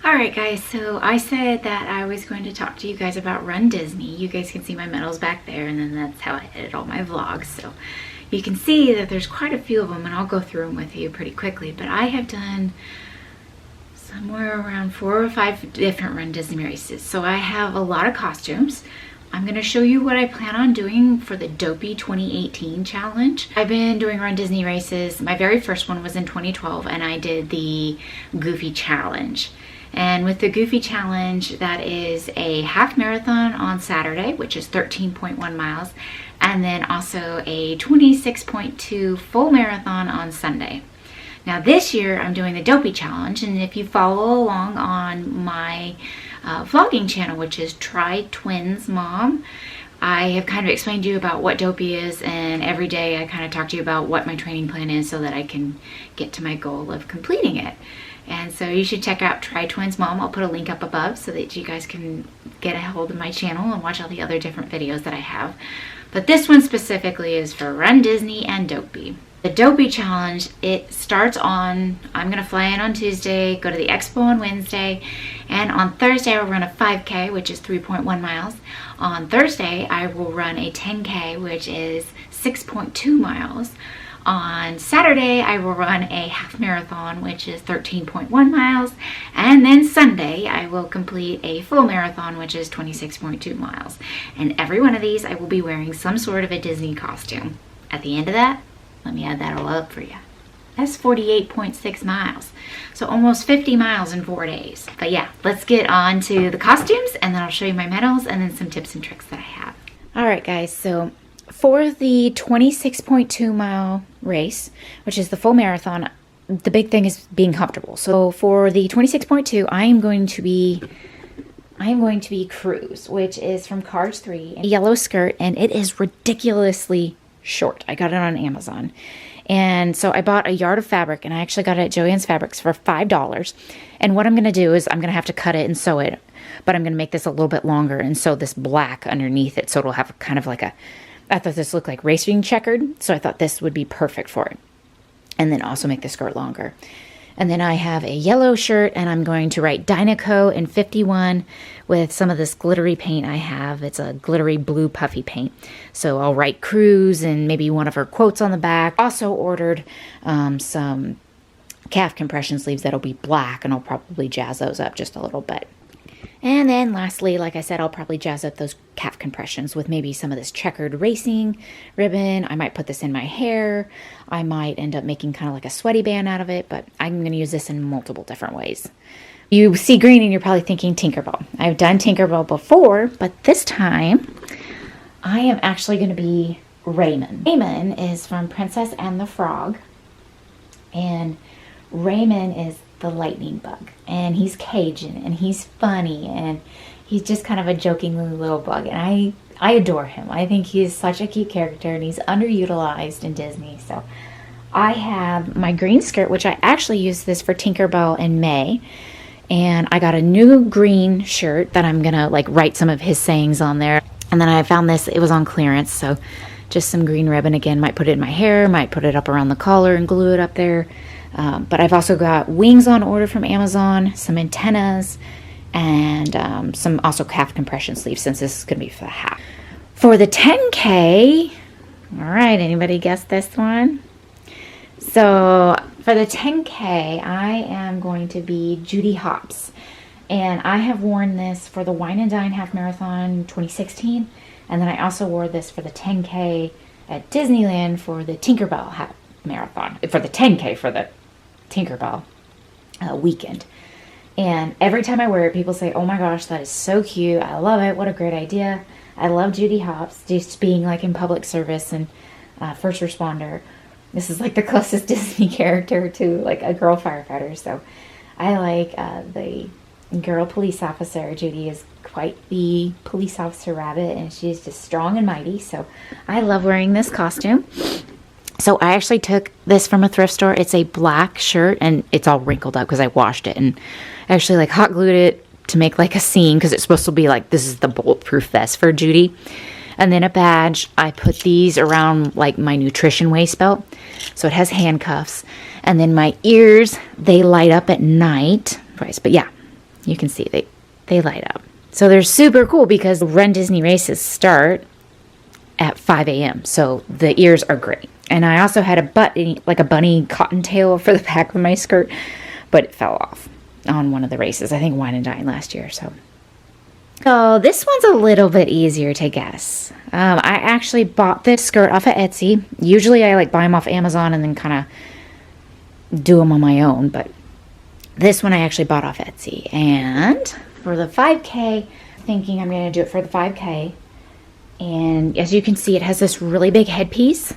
Alright guys, so I said that I was going to talk to you guys about RunDisney. You guys can see my medals back there, and then that's how I edit all my vlogs. So you can see that there's quite a few of them, and I'll go through them with you pretty quickly. But I have done somewhere around 4 or 5 different RunDisney races. So I have a lot of costumes. I'm going to show you what I plan on doing for the Dopey 2018 challenge. I've been doing RunDisney races. My very first one was in 2012, and I did the Goofy Challenge. And with the Goofy Challenge, that is a half marathon on Saturday, which is 13.1 miles, and then also a 26.2 full marathon on Sunday. Now this year, I'm doing the Dopey Challenge, and if you follow along on my vlogging channel, which is Try Twins Mom, I have kind of explained to you about what Dopey is, and every day I kind of talk to you about what my training plan is so that I can get to my goal of completing it. And so you should check out Try Twins Mom. I'll put a link up above so that you guys can get a hold of my channel and watch all the other different videos that I have. But this one specifically is for RunDisney and Dopey. The Dopey Challenge, it starts on, I'm going to fly in on Tuesday, go to the expo on Wednesday, and on Thursday I'll run a 5K, which is 3.1 miles. On Thursday I will run a 10K, which is 6.2 miles. On Saturday, I will run a half marathon, which is 13.1 miles. And then Sunday, I will complete a full marathon, which is 26.2 miles. And every one of these, I will be wearing some sort of a Disney costume. At the end of that, let me add that all up for you. That's 48.6 miles. So almost 50 miles in 4 days. But yeah, let's get on to the costumes, and then I'll show you my medals and then some tips and tricks that I have. All right, guys, so for the 26.2 mile race, which is the full marathon, the big thing is being comfortable. So for the 26.2, I am going to be Cruz, which is from Cars 3, a yellow skirt, and it is ridiculously short. I got it on Amazon. And so I bought a yard of fabric, and I actually got it at Joann's Fabrics for $5. And what I'm going to do is I'm going to have to cut it and sew it, but I'm going to make this a little bit longer and sew this black underneath it, so it'll have kind of like a, I thought this looked like racing checkered, so I thought this would be perfect for it. And then also make the skirt longer. And then I have a yellow shirt, and I'm going to write Dynaco in 51 with some of this glittery paint I have. It's a glittery blue puffy paint. So I'll write Cruz and maybe one of her quotes on the back. Also ordered some calf compression sleeves that'll be black, and I'll probably jazz those up just a little bit. And then lastly, like I said, I'll probably jazz up those calf compressions with maybe some of this checkered racing ribbon. I might put this in my hair. I might end up making kind of like a sweaty band out of it, but I'm going to use this in multiple different ways. You see green and you're probably thinking Tinkerbell. I've done Tinkerbell before, but this time I am actually going to be Raymond. Raymond is from Princess and the Frog, and Raymond is the lightning bug, and he's Cajun, and he's funny, and he's just kind of a joking little bug, and I adore him. I think he's such a cute character, and he's underutilized in Disney. So I have my green skirt, which I actually used this for Tinkerbell in May, and I got a new green shirt that I'm gonna like write some of his sayings on there. And then I found this, it was on clearance, so just some green ribbon. Again, might put it in my hair, might put it up around the collar and glue it up there. But I've also got wings on order from Amazon, some antennas, and some also calf compression sleeves, since this is going to be for the half. For the 10K, all right, anybody guess this one? So for the 10K, I am going to be Judy Hopps. And I have worn this for the Wine and Dine Half Marathon 2016. And then I also wore this for the 10K at Disneyland for the Tinkerbell Half Marathon. For the 10K for the Tinkerbell weekend. And every time I wear it, people say, oh my gosh, that is so cute. I love it. What a great idea. I love Judy Hopps, just being like in public service and first responder. This is like the closest Disney character to like a girl firefighter. So I like the girl police officer. Judy is quite the police officer rabbit, and she's just strong and mighty. So I love wearing this costume. So I actually took this from a thrift store. It's a black shirt, and it's all wrinkled up because I washed it, and actually like hot glued it to make like a seam, because it's supposed to be like, this is the bulletproof vest for Judy. And then a badge. I put these around like my nutrition waist belt, so it has handcuffs. And then my ears, they light up at night. But yeah, You can see they light up. So they're super cool because Run Disney races start at 5 a.m. So the ears are great. And I also had a bunny cottontail for the back of my skirt, but it fell off on one of the races. I think Wine and Dine last year. So this one's a little bit easier to guess. I actually bought this skirt off of Etsy. Usually I like buy them off Amazon and then kind of do them on my own, but this one I actually bought off Etsy. And for the 5K, thinking I'm going to do it for the 5K. And as you can see, it has this really big headpiece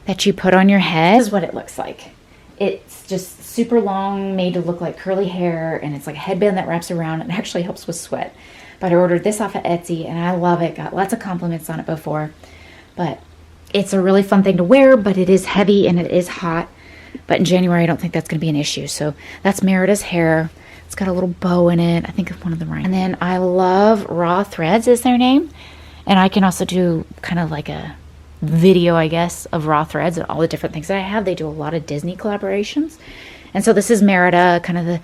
that you put on your head. This is what it looks like. It's just super long, made to look like curly hair, and it's like a headband that wraps around. It actually helps with sweat. But I ordered this off of Etsy, and I love it. Got lots of compliments on it before. But it's a really fun thing to wear, but it is heavy and it is hot. But in January, I don't think that's going to be an issue. So that's Merida's hair. It's got a little bow in it. I think it's one of the rhinos. And then I love Raw Threads is their name. And I can also do kind of like a video, I guess, of Raw Threads and all the different things that I have. They do a lot of Disney collaborations. And so this is Merida, kind of the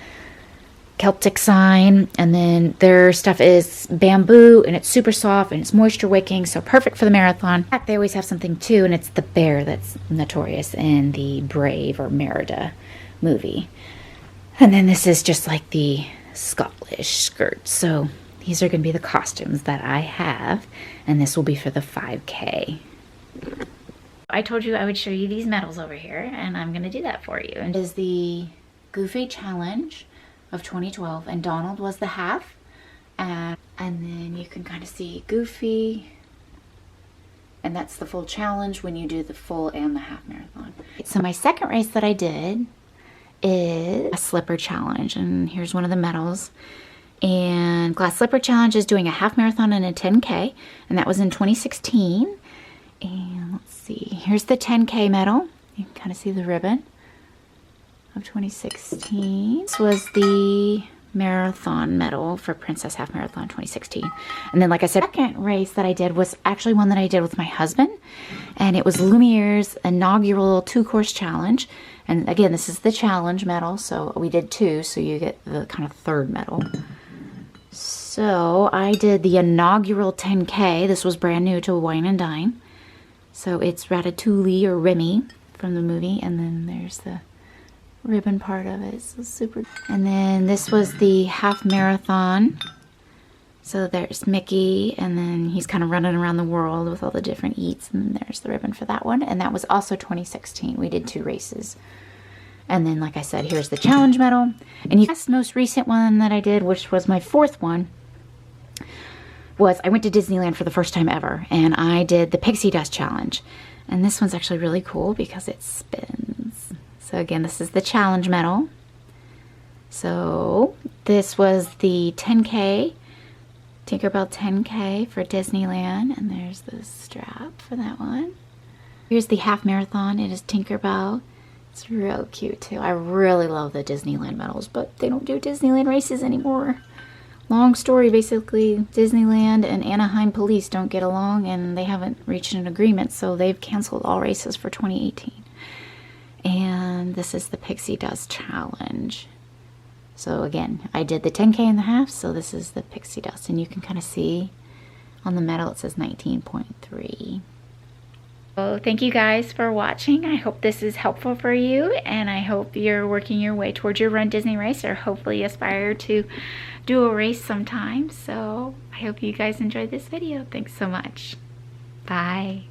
Celtic sign. And then their stuff is bamboo, and it's super soft, and it's moisture wicking, so perfect for the marathon. In fact, they always have something too, and it's the bear that's notorious in the Brave or Merida movie. And then this is just like the Scottish skirt. So these are going to be the costumes that I have, and this will be for the 5K. I told you I would show you these medals over here, and I'm going to do that for you. And it is the Goofy Challenge of 2012, and Donald was the half. And then you can kind of see Goofy, and that's the full challenge when you do the full and the half marathon. So my second race that I did is a slipper challenge, and here's one of the medals. And Glass Slipper Challenge is doing a half marathon and a 10K, and that was in 2016. And let's see, here's the 10K medal. You can kind of see the ribbon of 2016. This was the marathon medal for Princess Half Marathon 2016. And then, like I said, the second race that I did was actually one that I did with my husband, and it was Lumiere's inaugural 2-course challenge. And again, this is the challenge medal, so we did 2, so you get the kind of third medal. So I did the inaugural 10K. This was brand new to Wine and Dine. So it's Ratatouille or Remy from the movie, and then there's the ribbon part of it. So super. And then this was the half marathon. So there's Mickey, and then he's kind of running around the world with all the different eats, and then there's the ribbon for that one. And that was also 2016. We did 2 races. And then, like I said, here's the challenge medal. And the most recent one that I did, which was my 4th one, was I went to Disneyland for the first time ever, and I did the Pixie Dust Challenge. And this one's actually really cool because it spins. So again, this is the challenge medal. So this was the 10K, Tinkerbell 10K for Disneyland, and there's the strap for that one. Here's the half marathon. It is Tinkerbell. It's real cute too. I really love the Disneyland medals, but they don't do Disneyland races anymore. Long story, basically, Disneyland and Anaheim police don't get along, and they haven't reached an agreement, so they've canceled all races for 2018. And this is the Pixie Dust Challenge. So again, I did the 10K and the half, so this is the Pixie Dust, and you can kind of see on the medal it says 19.3. So thank you guys for watching. I hope this is helpful for you, and I hope you're working your way towards your Run Disney race, or hopefully aspire to do a race sometime. So I hope you guys enjoyed this video. Thanks so much. Bye.